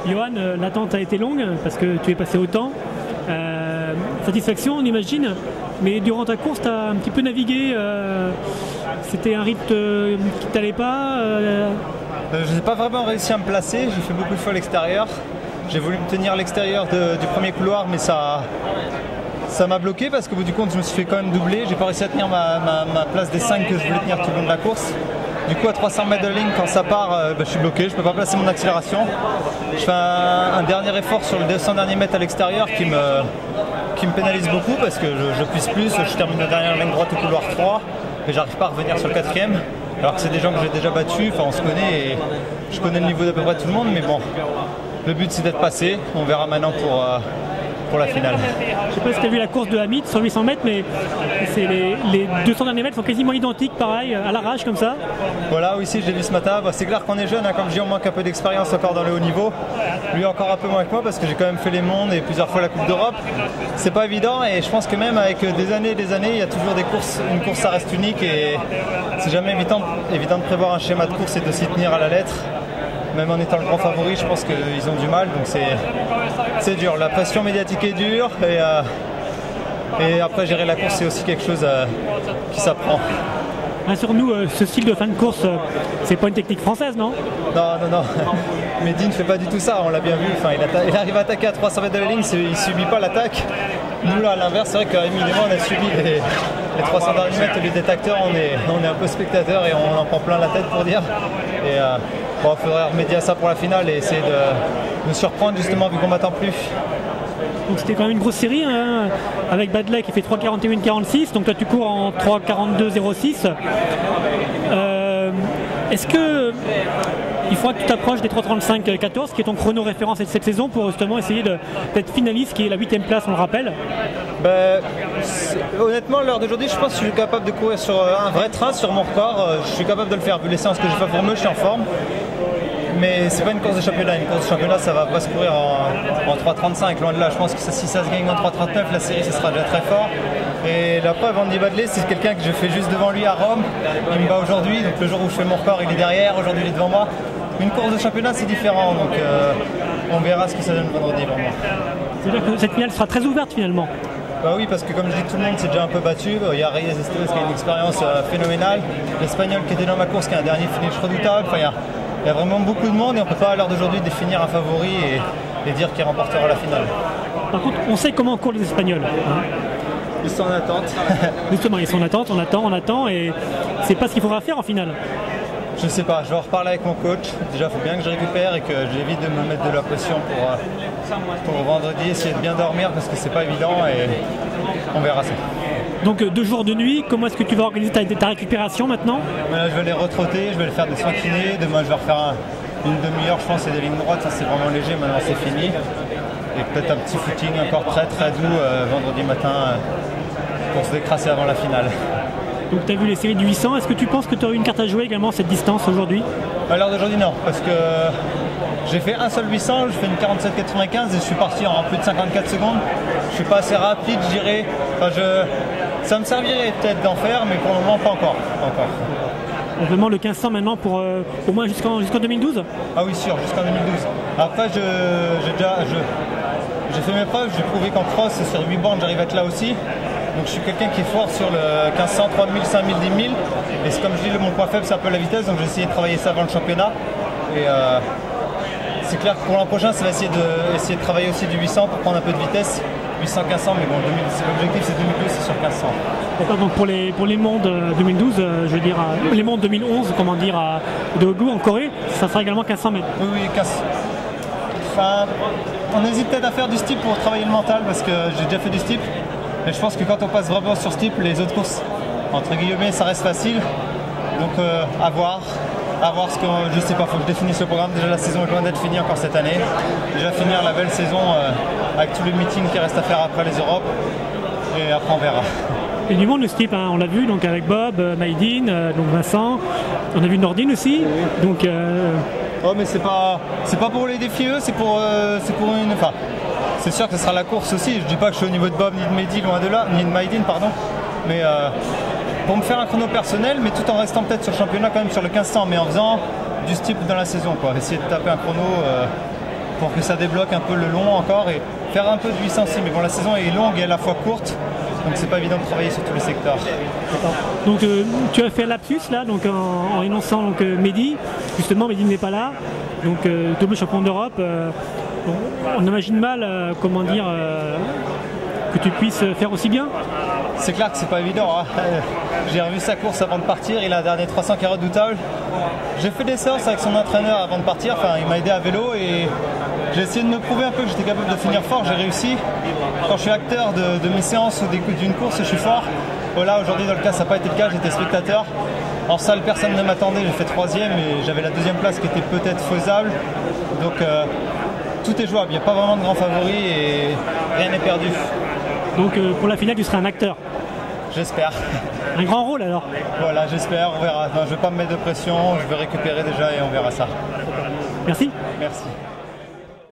Johan, l'attente a été longue parce que tu es passé au temps. Satisfaction, on imagine, mais durant ta course, tu as un petit peu navigué. C'était un rythme qui ne t'allait pas Je n'ai pas vraiment réussi à me placer. J'ai fait beaucoup de fois à l'extérieur. J'ai voulu me tenir à l'extérieur du premier couloir, mais ça m'a bloqué parce qu'au bout du compte, je me suis fait quand même doubler. J'ai pas réussi à tenir ma place des 5 que je voulais tenir tout le long de la course. Du coup, à 300 mètres de ligne, quand ça part, je suis bloqué, je ne peux pas placer mon accélération. Je fais un dernier effort sur le 200 derniers mètres à l'extérieur qui me pénalise beaucoup parce que je puisse plus. Je termine la dernière ligne droite au couloir 3 et j'arrive pas à revenir sur le 4e. Alors que c'est des gens que j'ai déjà battus, enfin on se connaît et je connais le niveau d'à peu près tout le monde, mais bon, le but c'est d'être passé. On verra maintenant pour la finale. Je sais pas si tu as vu la course de Hamid sur 800 mètres, mais les 200 derniers mètres sont quasiment identiques, pareil, à l'arrache comme ça. Voilà, oui, si, je l'ai vu ce matin. C'est clair qu'on est jeune, hein, comme je dis, on manque un peu d'expérience encore dans le haut niveau. Lui encore un peu moins que moi parce que j'ai quand même fait les mondes et plusieurs fois la Coupe d'Europe. C'est pas évident et je pense que même avec des années et des années, il y a toujours des courses. Une course, ça reste unique et c'est jamais évident de prévoir un schéma de course et de s'y tenir à la lettre. Même en étant le grand favori, je pense qu'ils ont du mal, donc c'est dur. La pression médiatique est dure et après gérer la course, c'est aussi quelque chose qui s'apprend. Rassure-nous, ce style de fin de course, c'est pas une technique française, non? Non. Mehdi ne fait pas du tout ça, on l'a bien vu. Enfin, il arrive à attaquer à 300 mètres de la ligne, il ne subit pas l'attaque. Nous, là, à l'inverse, c'est vrai qu'Amy et moi, on a subi les 300 derniers mètres, les détecteurs, on est un peu spectateurs et on en prend plein la tête pour dire. Et il faudrait remédier à ça pour la finale et essayer de nous surprendre justement vu qu'on m'attend plus. Donc c'était quand même une grosse série hein, avec Badley qui fait 3,41,46, donc toi tu cours en 3,42,06. Est-ce que il faudra que tu t'approches des 3,35,14 qui est ton chrono référence cette saison pour justement essayer d'être finaliste qui est la 8e place, on le rappelle? Honnêtement, à l'heure d'aujourd'hui, je pense que je suis capable de courir sur un vrai train sur mon record. Je suis capable de le faire vu les séances que j'ai fait pour moi, je suis en forme. Mais c'est pas une course de championnat. Une course de championnat, ça va pas se courir en 3,35. Loin de là, je pense que si ça se gagne en 3,39, la série, ce sera déjà très fort. Et la preuve, Andy Badley, c'est quelqu'un que je fais juste devant lui à Rome. Il me bat aujourd'hui. Donc le jour où je fais mon record, il est derrière. Aujourd'hui, il est devant moi. Une course de championnat, c'est différent. Donc on verra ce que ça donne vendredi pour moi. C'est-à-dire que cette finale sera très ouverte finalement. Bah oui, parce que comme je dis, tout le monde s'est déjà un peu battu. Il y a Reyes Esteves qui a une expérience phénoménale. L'Espagnol qui était dans ma course, qui a un dernier finish redoutable. Enfin, il y a vraiment beaucoup de monde et on ne peut pas à l'heure d'aujourd'hui définir un favori et dire qui remportera la finale. Par contre, on sait comment courent les Espagnols. Hein. Ils sont en attente. Justement, ils sont en attente, on attend et c'est pas ce qu'il faudra faire en finale. Je ne sais pas, je vais en reparler avec mon coach. Déjà, il faut bien que je récupère et que j'évite de me mettre de la pression pour vendredi, essayer de bien dormir parce que c'est pas évident et on verra ça. Donc 2 jours de nuit, comment est-ce que tu vas organiser ta récupération maintenant? Là, je vais les retrotter, je vais les faire des soins kinés. Demain, je vais refaire une demi-heure, je pense, et des lignes droites. Ça, c'est vraiment léger, maintenant c'est fini. Et peut-être un petit footing encore très très doux vendredi matin pour se décrasser avant la finale. Donc tu as vu les séries du 800, est-ce que tu penses que tu aurais une carte à jouer également cette distance aujourd'hui? À l'heure d'aujourd'hui non, parce que j'ai fait un seul 800, je fais une 47,95 et je suis parti en plus de 54 secondes. Je suis pas assez rapide, je dirais. Enfin, ça me servirait peut-être d'en faire, mais pour le moment pas encore. Donc vraiment le 1500 maintenant pour au moins jusqu'en 2012? Ah oui sûr, jusqu'en 2012. Après j'ai fait mes preuves, j'ai prouvé qu'en cross sur 8 bornes j'arrive à être là aussi. Donc je suis quelqu'un qui est fort sur le 1500, 3000, 5000, 10 000. Et c'est comme je dis, mon point faible c'est un peu la vitesse, donc j'ai essayé de travailler ça avant le championnat. Et c'est clair que pour l'an prochain, ça va essayer de travailler aussi du 800 pour prendre un peu de vitesse. 800, 1500, mais bon, l'objectif c'est 2012, c'est sur 1500. D'accord, donc pour les mondes 2012, je veux dire, les mondes 2011, comment dire, de Ogu en Corée, ça sera également 1500 mètres. Oui, 1500. Enfin, on hésite peut-être à faire du steep pour travailler le mental, parce que j'ai déjà fait du steep. Mais je pense que quand on passe vraiment sur steep, les autres courses, entre guillemets, ça reste facile. Donc à voir ce que je sais pas, faut que je définisse le programme. Déjà la saison est loin d'être finie encore cette année. Déjà finir la belle saison avec tous les meetings qui restent à faire après les Europes. Et après on verra. Et du monde le steep, hein, on l'a vu donc avec Bob, Maïdine, donc Vincent. On a vu Nordine aussi. Donc oh mais c'est pas pour les défier eux, c'est pour une. Enfin, c'est sûr que ce sera la course aussi. Je dis pas que je suis au niveau de Bob ni de Mehdi, loin de là, ni de Maïdine, pardon. Mais pour me faire un chrono personnel, mais tout en restant peut-être sur le championnat quand même sur le 1500, mais en faisant du steep dans la saison, quoi. Essayer de taper un chrono pour que ça débloque un peu le long encore et faire un peu de 800 aussi. Mais bon, la saison est longue et à la fois courte, donc c'est pas évident de travailler sur tous les secteurs. Donc tu as fait un lapsus là, donc en énonçant donc, Mehdi. Justement, Mehdi n'est pas là, donc double champion d'Europe. On imagine mal, comment dire, que tu puisses faire aussi bien. C'est clair que c'est pas évident. Hein. J'ai revu sa course avant de partir, il a un dernier 300 qui est redoutable. J'ai fait des séances avec son entraîneur avant de partir, enfin il m'a aidé à vélo et j'ai essayé de me prouver un peu que j'étais capable de finir fort, j'ai réussi. Quand je suis acteur de mes séances ou d'une course, je suis fort. Voilà, aujourd'hui dans le cas ça n'a pas été le cas, j'étais spectateur. En salle personne ne m'attendait, j'ai fait 3e et j'avais la 2e place qui était peut-être faisable. Donc tout est jouable, il n'y a pas vraiment de grand favori et rien n'est perdu. Donc pour la finale tu seras un acteur. J'espère. Un grand rôle alors. Voilà, j'espère, on verra. Non, je ne vais pas me mettre de pression, je vais récupérer déjà et on verra ça. Merci. Merci.